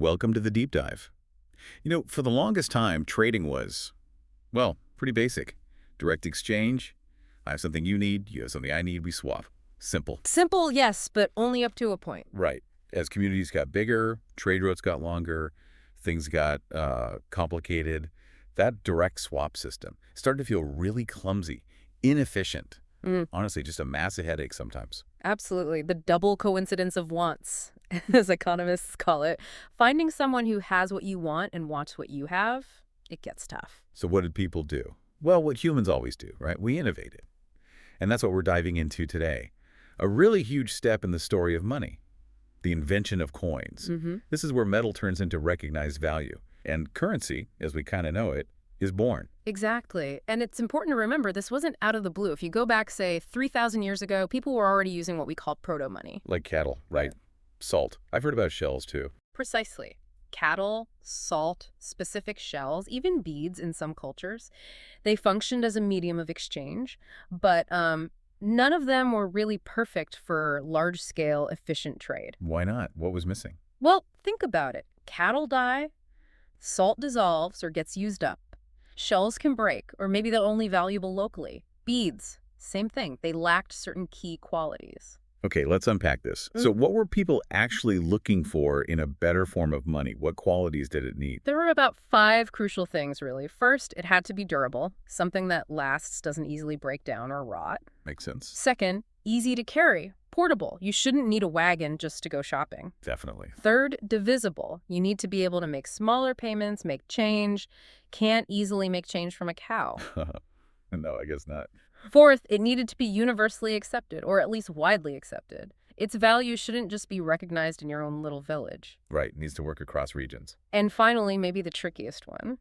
Welcome to the deep dive. For the longest time, trading was, well, pretty basic. Direct exchange. I have something you need, you have something I need, we swap. Simple. Simple, yes, but only up to a point. Right. As communities got bigger, trade routes got longer, things got complicated, that direct swap system started to feel really clumsy, inefficient. Honestly, just a massive headache sometimes. Absolutely. The double coincidence of wants, as economists call it. Finding someone who has what you want and wants what you have, it gets tough. So what did people do? Well, what humans always do, right? We innovated. And that's what we're diving into today. A really huge step in the story of money, the invention of coins. This is where metal turns into recognized value. And currency, as we kind of know it, is born. Exactly. And it's important to remember this wasn't out of the blue. If you go back, say, 3,000 years ago, people were already using what we call proto-money. Like cattle, right? Salt. I've heard about shells, too. Precisely. Cattle, salt, specific shells, even beads in some cultures. They functioned as a medium of exchange, but none of them were really perfect for large-scale, efficient trade. Why not? What was missing? Well, think about it. Cattle die, salt dissolves or gets used up. Shells can break, or maybe they're only valuable locally. Beads, same thing. They lacked certain key qualities. Okay, let's unpack this. So what were people actually looking for in a better form of money? What qualities did it need? There were about 5 crucial things, really. First, it had to be durable, something that lasts, doesn't easily break down or rot. Makes sense. Second, easy to carry, portable. You shouldn't need a wagon just to go shopping. Definitely. Third, divisible. You need to be able to make smaller payments, make change. Can't easily make change from a cow. No, I guess not. Fourth, it needed to be universally accepted, or at least widely accepted. Its value shouldn't just be recognized in your own little village. Right, it needs to work across regions. And finally, maybe the trickiest one.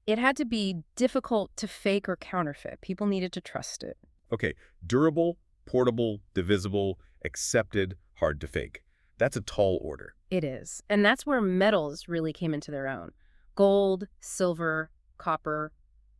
It had to be difficult to fake or counterfeit. People needed to trust it. Okay, durable, portable, divisible, accepted, hard to fake. That's a tall order. It is. And that's where metals really came into their own. Gold, silver, copper,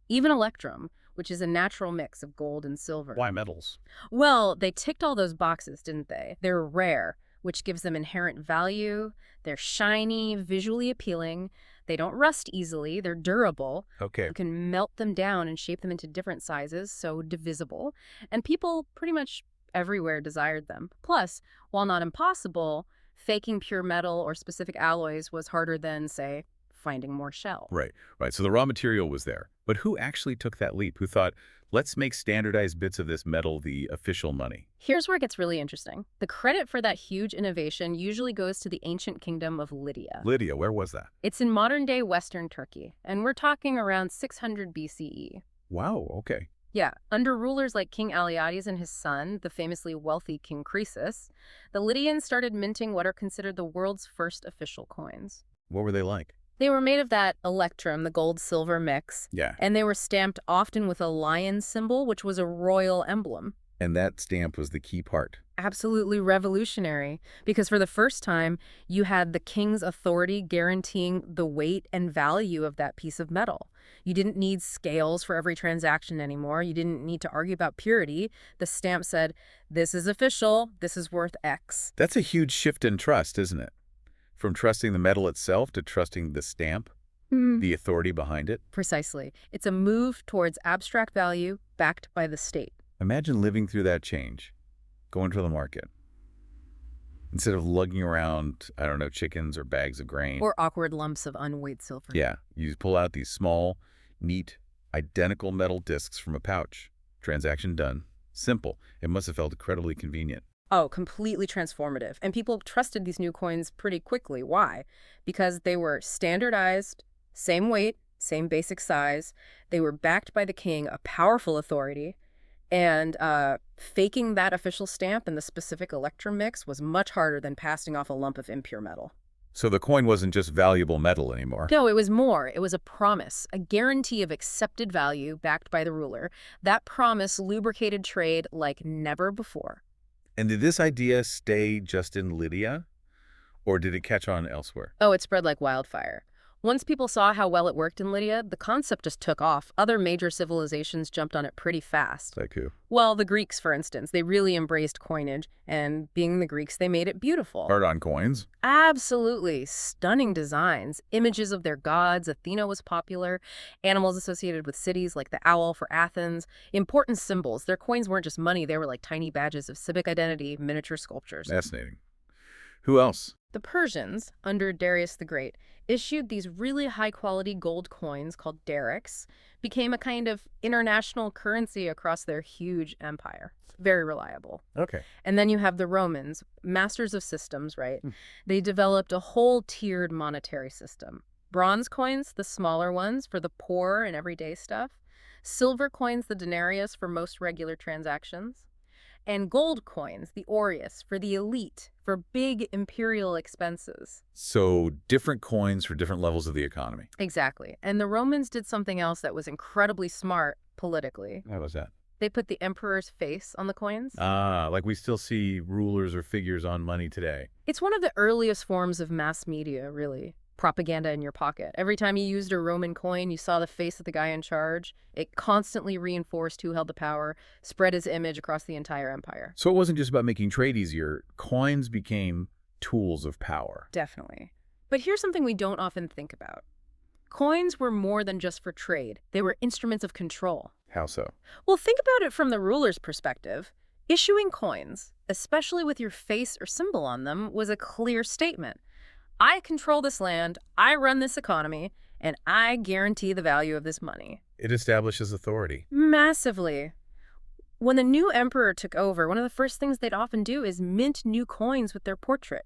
even electrum, which is a natural mix of gold and silver. Why metals? Well, they ticked all those boxes, didn't they? They're rare, which gives them inherent value. They're shiny, visually appealing. They don't rust easily. They're durable. Okay. You can melt them down and shape them into different sizes, so divisible. And people pretty much everywhere desired them. Plus, while not impossible, faking pure metal or specific alloys was harder than, say, finding more shell. Right. So the raw material was there. But who actually took that leap? Who thought, let's make standardized bits of this metal the official money? Here's where it gets really interesting. The credit for that huge innovation usually goes to the ancient kingdom of Lydia. Lydia, where was that? It's in modern-day Western Turkey, and we're talking around 600 BCE. Wow, okay. Yeah, under rulers like King Alyattes and his son, the famously wealthy King Croesus, the Lydians started minting what are considered the world's first official coins. What were they like? They were made of that electrum, the gold-silver mix. Yeah. And they were stamped often with a lion symbol, which was a royal emblem. And that stamp was the key part. Absolutely revolutionary, because for the first time, you had the king's authority guaranteeing the weight and value of that piece of metal. You didn't need scales for every transaction anymore. You didn't need to argue about purity. The stamp said, this is official, this is worth X. That's a huge shift in trust, isn't it? From trusting the metal itself to trusting the stamp, the authority behind it. Precisely. It's a move towards abstract value backed by the state. Imagine living through that change, going to the market. Instead of lugging around, I don't know, chickens or bags of grain. Or awkward lumps of unweighed silver. Yeah, you pull out these small, neat, identical metal discs from a pouch. Transaction done. Simple. It must have felt incredibly convenient. Oh, completely transformative. And people trusted these new coins pretty quickly. Why? Because they were standardized, same weight, same basic size. They were backed by the king, a powerful authority. And faking that official stamp in the specific electrum mix was much harder than passing off a lump of impure metal. So the coin wasn't just valuable metal anymore. No, it was more. It was a promise, a guarantee of accepted value backed by the ruler. That promise lubricated trade like never before. And did this idea stay just in Lydia? Or did it catch on elsewhere? Oh, it spread like wildfire. Once people saw how well it worked in Lydia, the concept just took off. Other major civilizations jumped on it pretty fast. Like who? Well, the Greeks, for instance, they really embraced coinage, and being the Greeks, they made it beautiful. Art on coins? Absolutely. Stunning designs. Images of their gods. Athena was popular. Animals associated with cities like the owl for Athens. Important symbols. Their coins weren't just money. They were like tiny badges of civic identity, miniature sculptures. Fascinating. Who else? The Persians, under Darius the Great, issued these really high-quality gold coins called darics, became a kind of international currency across their huge empire. Very reliable. Okay. And then you have the Romans, masters of systems, right? They developed a whole tiered monetary system. Bronze coins, the smaller ones for the poor and everyday stuff. Silver coins, the denarius for most regular transactions. And gold coins, the aureus, for the elite, for big imperial expenses. So different coins for different levels of the economy. Exactly. And the Romans did something else that was incredibly smart politically. How was that? They put the emperor's face on the coins. Ah, like we still see rulers or figures on money today. It's one of the earliest forms of mass media, really. Propaganda in your pocket. Every time you used a Roman coin, you saw the face of the guy in charge. It constantly reinforced who held the power, spread his image across the entire empire. So it wasn't just about making trade easier. Coins became tools of power. Definitely. But here's something we don't often think about. Coins were more than just for trade. They were instruments of control. How so? Well, think about it from the ruler's perspective. Issuing coins, especially with your face or symbol on them, was a clear statement. I control this land, I run this economy, and I guarantee the value of this money. It establishes authority. Massively. When the new emperor took over, one of the first things they'd often do is mint new coins with their portrait.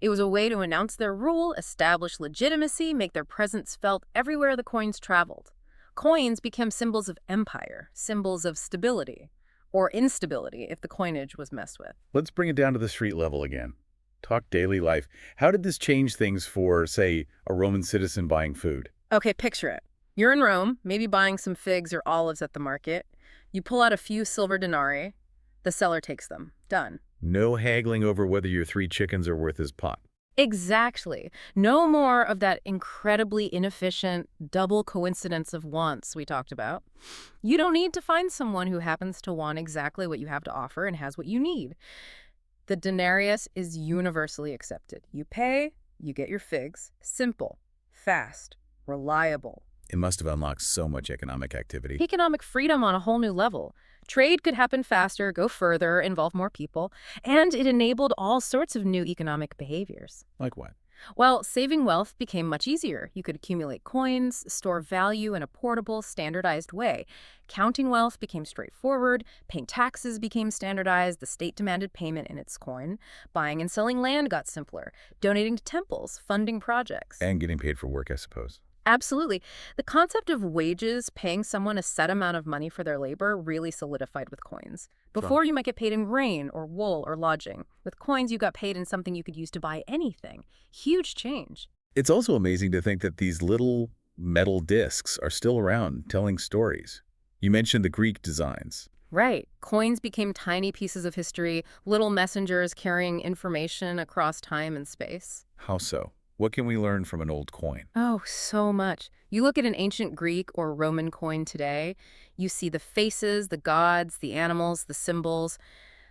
It was a way to announce their rule, establish legitimacy, make their presence felt everywhere the coins traveled. Coins became symbols of empire, symbols of stability, or instability if the coinage was messed with. Let's bring it down to the street level again. Talk daily life. How did this change things for, say, a Roman citizen buying food? Okay, picture it. You're in Rome, maybe buying some figs or olives at the market. You pull out a few silver denarii. The seller takes them. Done. No haggling over whether your 3 chickens are worth his pot. Exactly. No more of that incredibly inefficient double coincidence of wants we talked about. You don't need to find someone who happens to want exactly what you have to offer and has what you need. The denarius is universally accepted. You pay, you get your figs. Simple, fast, reliable. It must have unlocked so much economic activity. Economic freedom on a whole new level. Trade could happen faster, go further, involve more people, and it enabled all sorts of new economic behaviors. Like what? Well, saving wealth became much easier. You could accumulate coins, store value in a portable, standardized way. Counting wealth became straightforward. Paying taxes became standardized. The state demanded payment in its coin. Buying and selling land got simpler. Donating to temples, funding projects. And getting paid for work, I suppose. Absolutely. The concept of wages, paying someone a set amount of money for their labor, really solidified with coins. Before, you might get paid in grain or wool or lodging. With coins, you got paid in something you could use to buy anything. Huge change. It's also amazing to think that these little metal discs are still around telling stories. You mentioned the Greek designs. Right. Coins became tiny pieces of history, little messengers carrying information across time and space. How so? What can we learn from an old coin? Oh, so much. You look at an ancient Greek or Roman coin today, you see the faces, the gods, the animals, the symbols.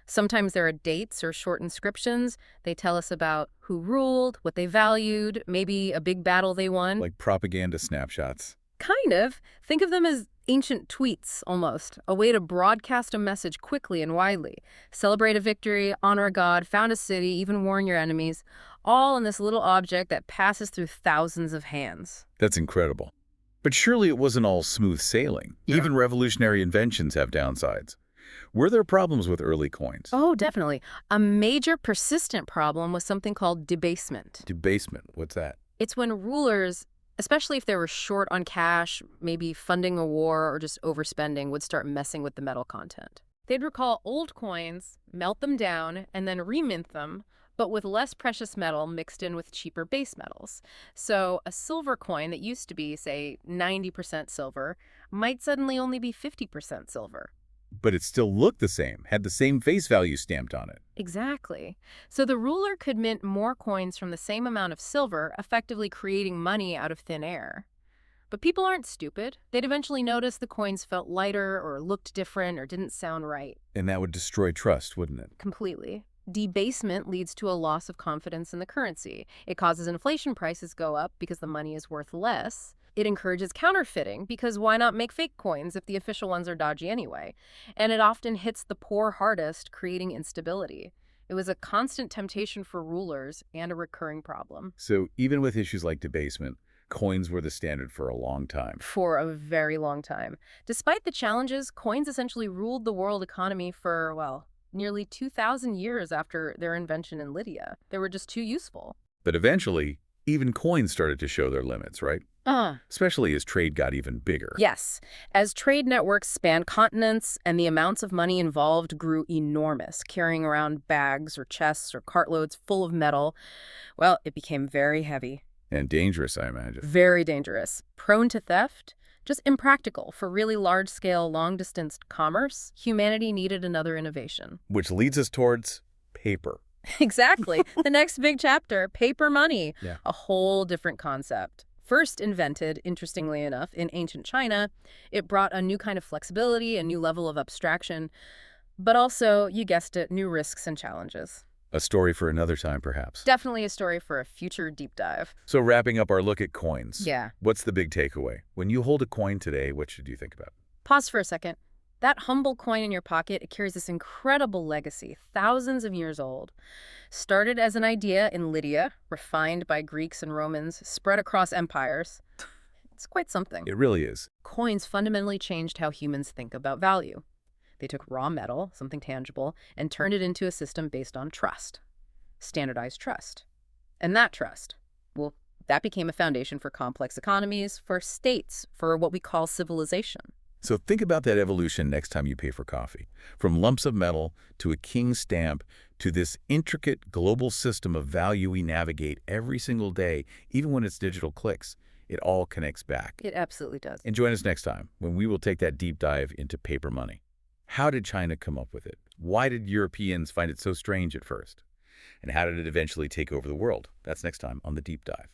Sometimes there are dates or short inscriptions. They tell us about who ruled, what they valued, maybe a big battle they won. Like propaganda snapshots. Kind of. Think of them as ancient tweets, almost. A way to broadcast a message quickly and widely. Celebrate a victory, honor a god, found a city, even warn your enemies. All in this little object that passes through thousands of hands. That's incredible. But surely it wasn't all smooth sailing. Yeah. Even revolutionary inventions have downsides. Were there problems with early coins? Oh, definitely. A major persistent problem was something called debasement. Debasement, what's that? It's when rulers, especially if they were short on cash, maybe funding a war or just overspending, would start messing with the metal content. They'd recall old coins, melt them down, and then remint them, but with less precious metal mixed in with cheaper base metals. So a silver coin that used to be, say, 90% silver might suddenly only be 50% silver. But it still looked the same, had the same face value stamped on it. Exactly. So the ruler could mint more coins from the same amount of silver, effectively creating money out of thin air. But people aren't stupid. They'd eventually notice the coins felt lighter or looked different or didn't sound right. And that would destroy trust, wouldn't it? Completely. Debasement leads to a loss of confidence in the currency. It causes inflation prices go up because the money is worth less. It encourages counterfeiting because why not make fake coins if the official ones are dodgy anyway? And it often hits the poor hardest, creating instability. It was a constant temptation for rulers and a recurring problem. So even with issues like debasement, coins were the standard for a long time. For a very long time. Despite the challenges, coins essentially ruled the world economy for, well, nearly 2,000 years after their invention in Lydia. They were just too useful. But eventually, even coins started to show their limits, right? Especially as trade got even bigger. Yes. As trade networks spanned continents and the amounts of money involved grew enormous, carrying around bags or chests or cartloads full of metal, well, it became very heavy. And dangerous, I imagine. Very dangerous. Prone to theft. Just impractical for really large-scale, long-distance commerce. Humanity needed another innovation. Which leads us towards paper. Exactly. The next big chapter, paper money. Yeah. A whole different concept. First invented, interestingly enough, in ancient China, it brought a new kind of flexibility, a new level of abstraction, but also, you guessed it, new risks and challenges. A story for another time, perhaps. Definitely a story for a future deep dive. So wrapping up our look at coins. Yeah. What's the big takeaway? When you hold a coin today, what should you think about? Pause for a second. That humble coin in your pocket, it carries this incredible legacy, thousands of years old. Started as an idea in Lydia, refined by Greeks and Romans, spread across empires. It's quite something. It really is. Coins fundamentally changed how humans think about value. They took raw metal, something tangible, and turned it into a system based on trust. Standardized trust. And that trust, well, that became a foundation for complex economies, for states, for what we call civilization. So think about that evolution next time you pay for coffee. From lumps of metal to a king stamp to this intricate global system of value we navigate every single day, even when it's digital clicks. It all connects back. It absolutely does. And join us next time when we will take that deep dive into paper money. How did China come up with it? Why did Europeans find it so strange at first? And how did it eventually take over the world? That's next time on The Deep Dive.